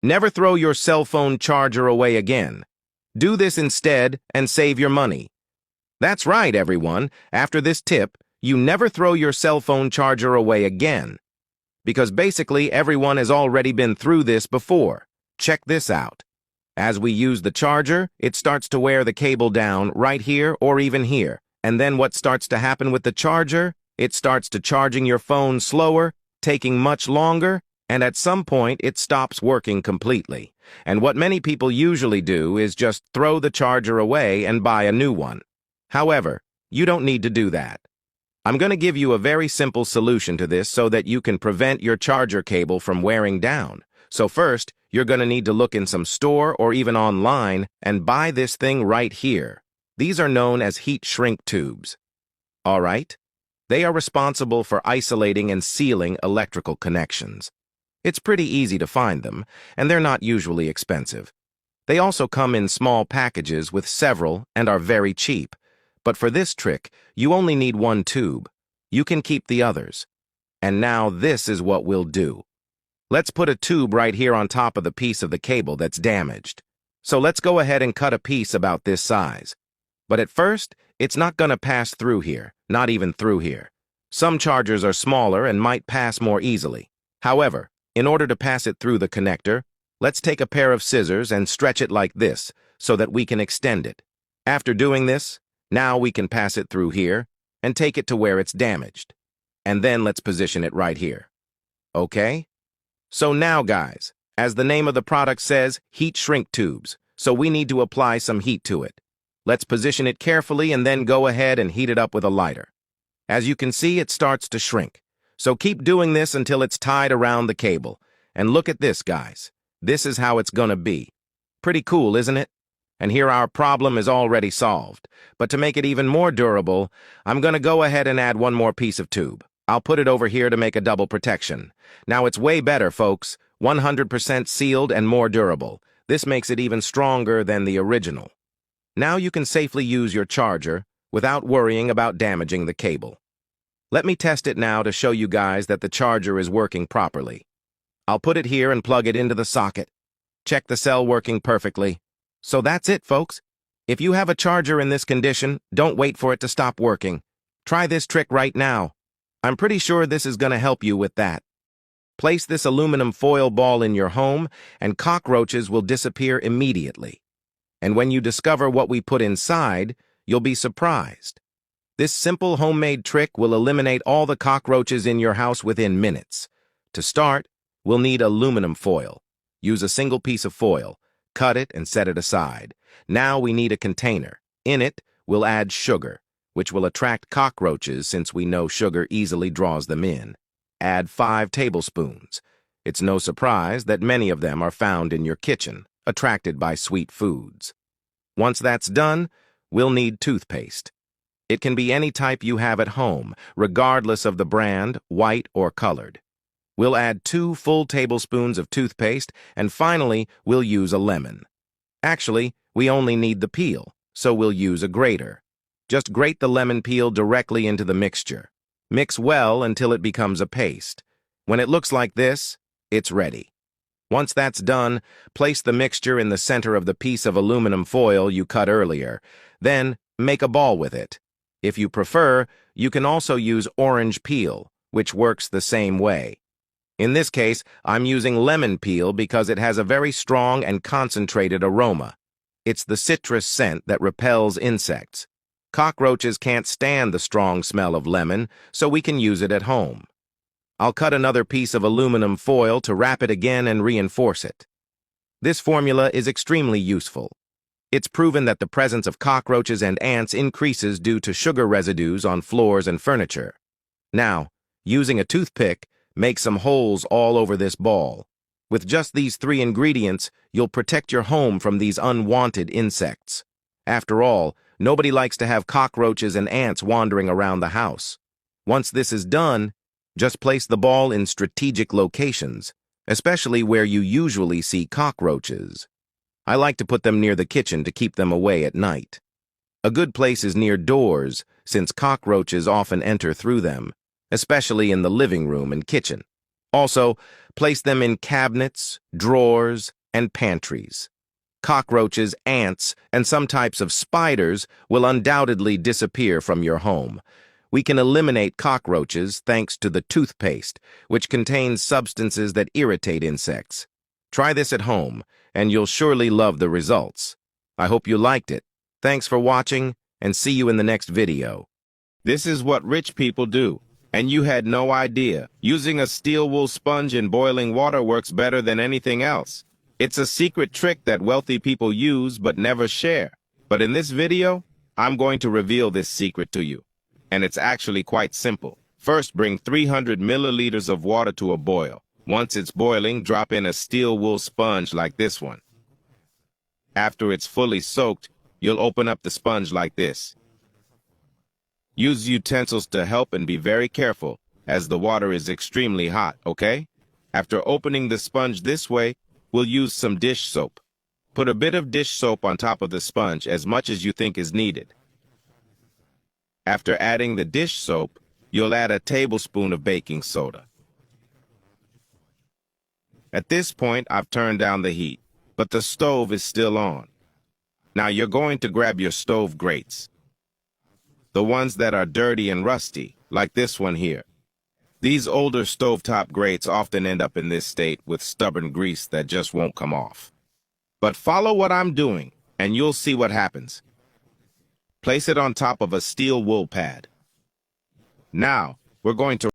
Never throw your cell phone charger away again. Do this instead and save your money. That's right, everyone. After this tip, you never throw your cell phone charger away again. Because basically everyone has already been through this before. Check this out. As we use the charger, it starts to wear the cable down right here or even here. And then what starts to happen with the charger? It starts to charging your phone slower, taking much longer, and at some point it stops working completely. And what many people usually do is just throw the charger away and buy a new one. However, you don't need to do that. I'm going to give you a very simple solution to this so that you can prevent your charger cable from wearing down. So first, you're going to need to look in some store or even online and buy this thing right here. These are known as heat shrink tubes. All right? They are responsible for isolating and sealing electrical connections. It's pretty easy to find them, and they're not usually expensive. They also come in small packages with several and are very cheap. But for this trick, you only need one tube. You can keep the others. And now this is what we'll do. Let's put a tube right here on top of the piece of the cable that's damaged. So let's go ahead and cut a piece about this size. But at first, it's not going to pass through here, not even through here. Some chargers are smaller and might pass more easily. However, in order to pass it through the connector, let's take a pair of scissors and stretch it like this so that we can extend it. After doing this, now we can pass it through here and take it to where it's damaged. And then let's position it right here. Okay? So now, guys, as the name of the product says, heat shrink tubes, so we need to apply some heat to it. Let's position it carefully and then go ahead and heat it up with a lighter. As you can see, it starts to shrink. So keep doing this until it's tied around the cable. And look at this, guys. This is how it's gonna be. Pretty cool, isn't it? And here our problem is already solved. But to make it even more durable, I'm gonna go ahead and add one more piece of tube. I'll put it over here to make a double protection. Now it's way better, folks. 100% sealed and more durable. This makes it even stronger than the original. Now you can safely use your charger without worrying about damaging the cable. Let me test it now to show you guys that the charger is working properly. I'll put it here and plug it into the socket. Check the cell working perfectly. So that's it, folks. If you have a charger in this condition, don't wait for it to stop working. Try this trick right now. I'm pretty sure this is going to help you with that. Place this aluminum foil ball in your home, and cockroaches will disappear immediately. And when you discover what we put inside, you'll be surprised. This simple homemade trick will eliminate all the cockroaches in your house within minutes. To start, we'll need aluminum foil. Use a single piece of foil, cut it and set it aside. Now we need a container. In it, we'll add sugar, which will attract cockroaches since we know sugar easily draws them in. Add 5 tablespoons. It's no surprise that many of them are found in your kitchen, attracted by sweet foods. Once that's done, we'll need toothpaste. It can be any type you have at home, regardless of the brand, white or colored. We'll add 2 full tablespoons of toothpaste, and finally, we'll use a lemon. Actually, we only need the peel, so we'll use a grater. Just grate the lemon peel directly into the mixture. Mix well until it becomes a paste. When it looks like this, it's ready. Once that's done, place the mixture in the center of the piece of aluminum foil you cut earlier. Then, make a ball with it. If you prefer, you can also use orange peel, which works the same way. In this case, I'm using lemon peel because it has a very strong and concentrated aroma. It's the citrus scent that repels insects. Cockroaches can't stand the strong smell of lemon, so we can use it at home. I'll cut another piece of aluminum foil to wrap it again and reinforce it. This formula is extremely useful. It's proven that the presence of cockroaches and ants increases due to sugar residues on floors and furniture. Now, using a toothpick, make some holes all over this ball. With just these 3 ingredients, you'll protect your home from these unwanted insects. After all, nobody likes to have cockroaches and ants wandering around the house. Once this is done, just place the ball in strategic locations, especially where you usually see cockroaches. I like to put them near the kitchen to keep them away at night. A good place is near doors, since cockroaches often enter through them, especially in the living room and kitchen. Also, Place them in cabinets, drawers, and pantries. Cockroaches, ants, and some types of spiders will undoubtedly disappear from your home. We can eliminate cockroaches thanks to the toothpaste, which contains substances that irritate insects. Try this at home, and you'll surely love the results. I hope you liked it. Thanks for watching, and see you in the next video. This is what rich people do, and you had no idea. Using a steel wool sponge in boiling water works better than anything else. It's a secret trick that wealthy people use but never share. But in this video, I'm going to reveal this secret to you. And it's actually quite simple. First, bring 300 milliliters of water to a boil. Once it's boiling, drop in a steel wool sponge like this one. After it's fully soaked, you'll open up the sponge like this. Use utensils to help and be very careful, as the water is extremely hot, okay? After opening the sponge this way, we'll use some dish soap. Put a bit of dish soap on top of the sponge, as much as you think is needed. After adding the dish soap, you'll add a tablespoon of baking soda. At this point, I've turned down the heat, but the stove is still on. Now you're going to grab your stove grates. The ones that are dirty and rusty, like this one here. These older stovetop grates often end up in this state with stubborn grease that just won't come off. But follow what I'm doing, and you'll see what happens. Place it on top of a steel wool pad. Now, we're going to